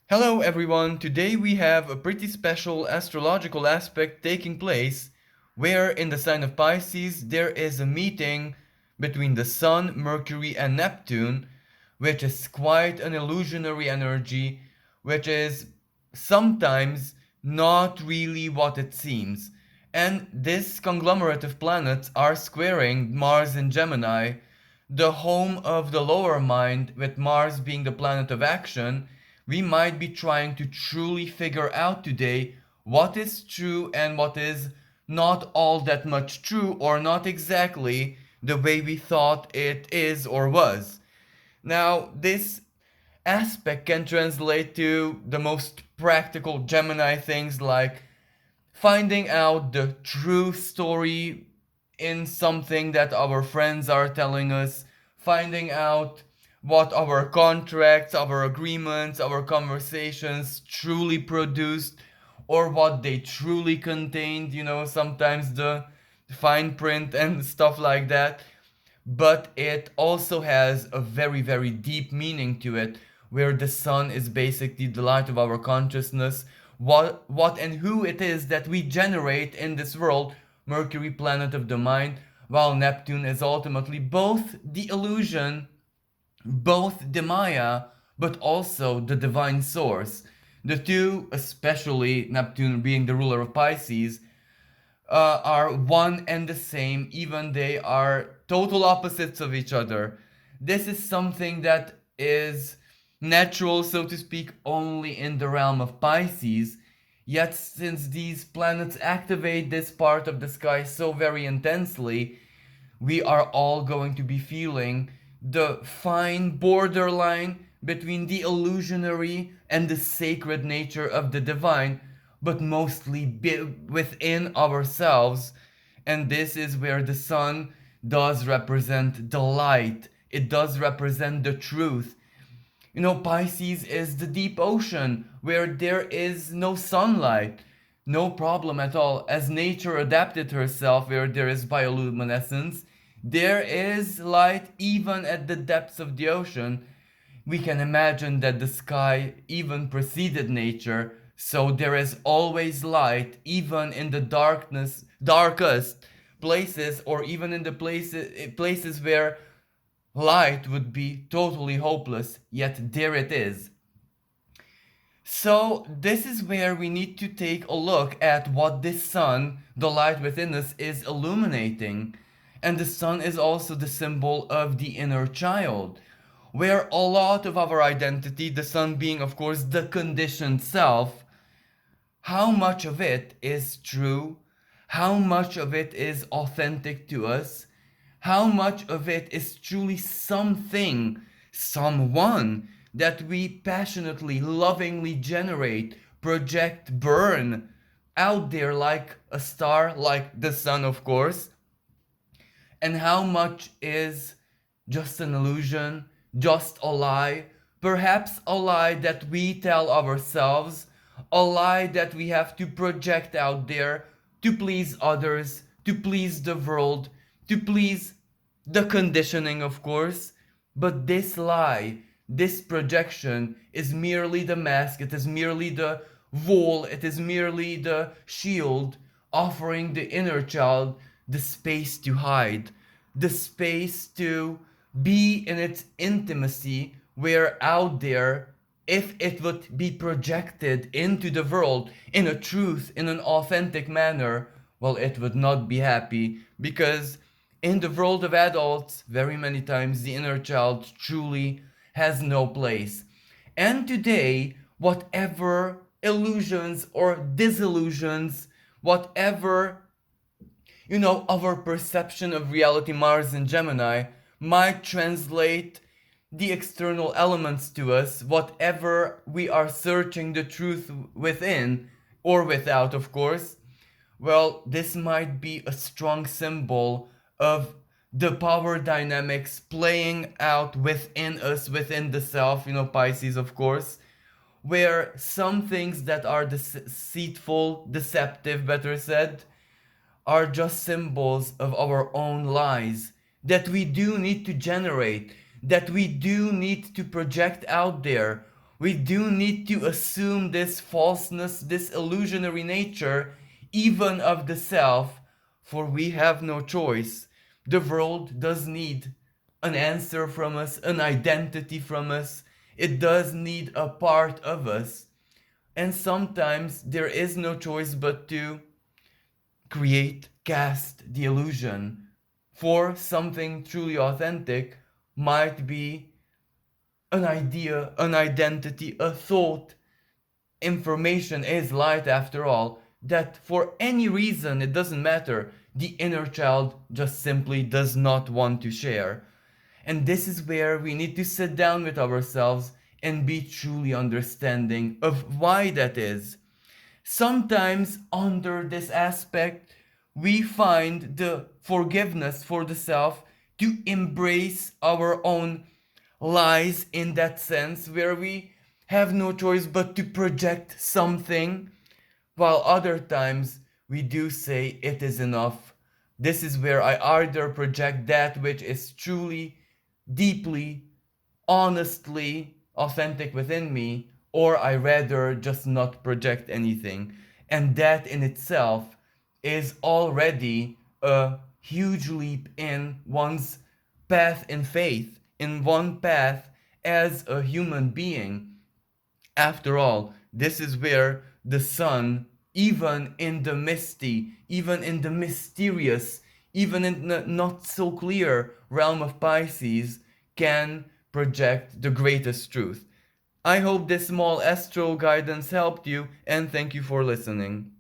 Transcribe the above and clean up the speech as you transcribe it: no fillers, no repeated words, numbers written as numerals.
Hello everyone, today we have a pretty special astrological aspect taking place where in the sign of Pisces there is a meeting between the Sun, Mercury and Neptune, which is quite an illusionary energy, which is sometimes not really what it seems. And this conglomerate of planets are squaring Mars in Gemini, the home of the lower mind, with Mars being the planet of action. We might be trying to truly figure out today what is true and what is not all that much true, or not exactly the way we thought it is or was. Now, this aspect can translate to the most practical Gemini things like finding out the true story in something that our friends are telling us, finding out what our contracts, our agreements, our conversations truly produced, or what they truly contained, sometimes the fine print and stuff like that. But it also has a very, very deep meaning to it, where the sun is basically the light of our consciousness, what and who it is that we generate in this world. Mercury, planet of the mind, while Neptune is ultimately both the illusion, both the Maya, but also the divine source. The two, especially Neptune being the ruler of Pisces, are one and the same, even they are total opposites of each other. This is something that is natural, so to speak, only in the realm of Pisces. Yet, since these planets activate this part of the sky so very intensely, we are all going to be feeling the fine borderline between the illusionary and the sacred nature of the divine, but mostly within ourselves. And this is where the sun does represent the light, it does represent the truth. Pisces is the deep ocean where there is no sunlight. No problem at all. As nature adapted herself where there is bioluminescence, there is light even at the depths of the ocean. We can imagine that the sky even preceded nature, so there is always light even in the darkest places, or even in the places where light would be totally hopeless, yet there it is. So, this is where we need to take a look at what this sun, the light within us, is illuminating. And the sun is also the symbol of the inner child, where a lot of our identity, the sun being, of course, the conditioned self, how much of it is true, how much of it is authentic to us, how much of it is truly something, someone that we passionately, lovingly generate, project, burn out there like a star, like the sun, of course, and how much is just an illusion, just a lie, perhaps a lie that we tell ourselves, a lie that we have to project out there to please others, to please the world, to please the conditioning, of course. But this lie, this projection, is merely the mask, it is merely the wall, it is merely the shield offering the inner child the space to hide, the space to be in its intimacy, where out there, if it would be projected into the world in a truth, in an authentic manner, well, it would not be happy, because in the world of adults, very many times the inner child truly has no place. And today, whatever illusions or disillusions, whatever our perception of reality, Mars and Gemini, might translate the external elements to us, whatever we are searching the truth within or without, of course. Well, this might be a strong symbol of the power dynamics playing out within us, within the self, Pisces, of course, where some things that are deceitful, deceptive, better said, are just symbols of our own lies that we do need to generate, that we do need to project out there. We do need to assume this falseness, this illusionary nature, even of the self, for we have no choice. The world does need an answer from us, an identity from us. It does need a part of us. And sometimes there is no choice but to create, cast the illusion. For something truly authentic might be an idea, an identity, a thought. Information is light after all, that for any reason, it doesn't matter, the inner child just simply does not want to share. And this is where we need to sit down with ourselves and be truly understanding of why that is. Sometimes, under this aspect, we find the forgiveness for the self to embrace our own lies in that sense, where we have no choice but to project something, while other times we do say it is enough. This is where I either project that which is truly, deeply, honestly authentic within me, or I rather just not project anything. And that in itself is already a huge leap in one's path in faith, in one path as a human being. After all, this is where the sun, even in the misty, even in the mysterious, even in the not so clear realm of Pisces, can project the greatest truth. I hope this small astro guidance helped you, and thank you for listening.